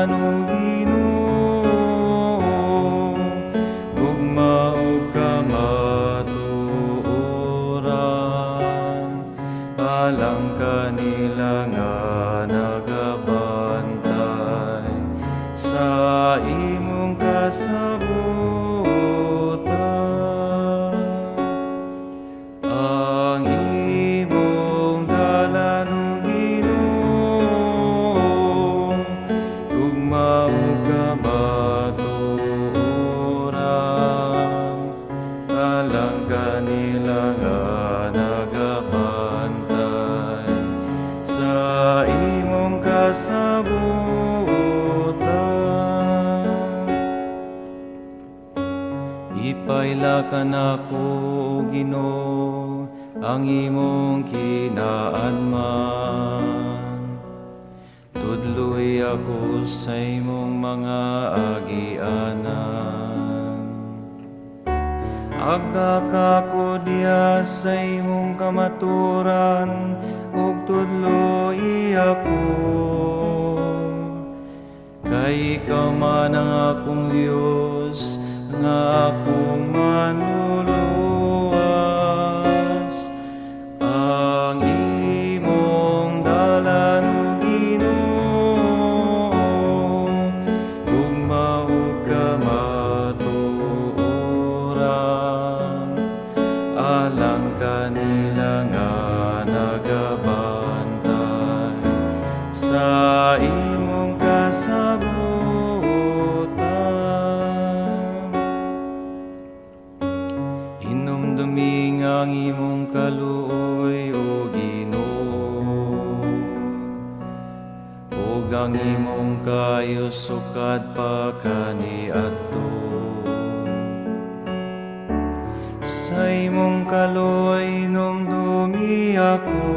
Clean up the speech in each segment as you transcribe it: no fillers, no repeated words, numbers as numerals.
dalan o Ginoo, gugma ug kamatuoran, alang kanila nga nagabantay sa imong kasabutan. Ang imong dalan o Ginoo, gugma ug kamatuoran, alang kanila nga nagabantay sa imong kasabutan. Ipayla ka nako, O Ginoo, ang imong kinaanman. Tudloy ako sa imong mga agianan. Agka diha sa imong kamaturan, ug tudloy ako. Kay ikaw man ang akong Diyos, nga akong manluluwas. Ang imong dalan o Ginoo, gugma ug kamatuoran, alang kanila nga nagabantay sa imong kasabutan. Inumduming ang imong kaluoy, O Ginoo, ug ang imong kayo sukad pa kaniadto. Sa imong kaluoy inumdumi ako,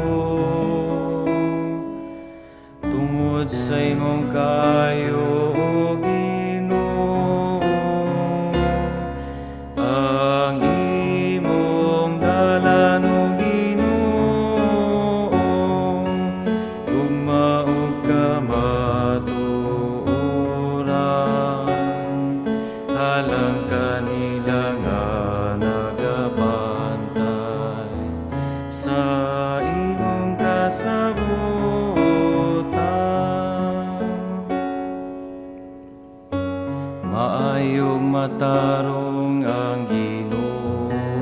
tungod sa imong kayo, O Ginoo. Ang imong dalan o Ginoo, gugma ug kamatuoran, alang kanila nga nagabantay sa imong kasabutan. Maayong matarong ang Ginoo,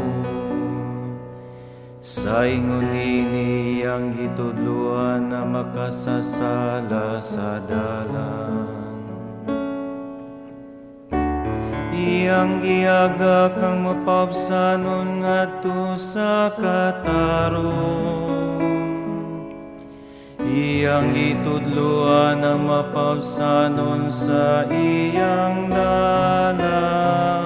sa ingon ini ang gitudloan na makasasala sa dalan. Iyang giaga kang mapabsanon ngadto sa katarong. Iyang gitudloan na mapabsanon sa iyang dalan.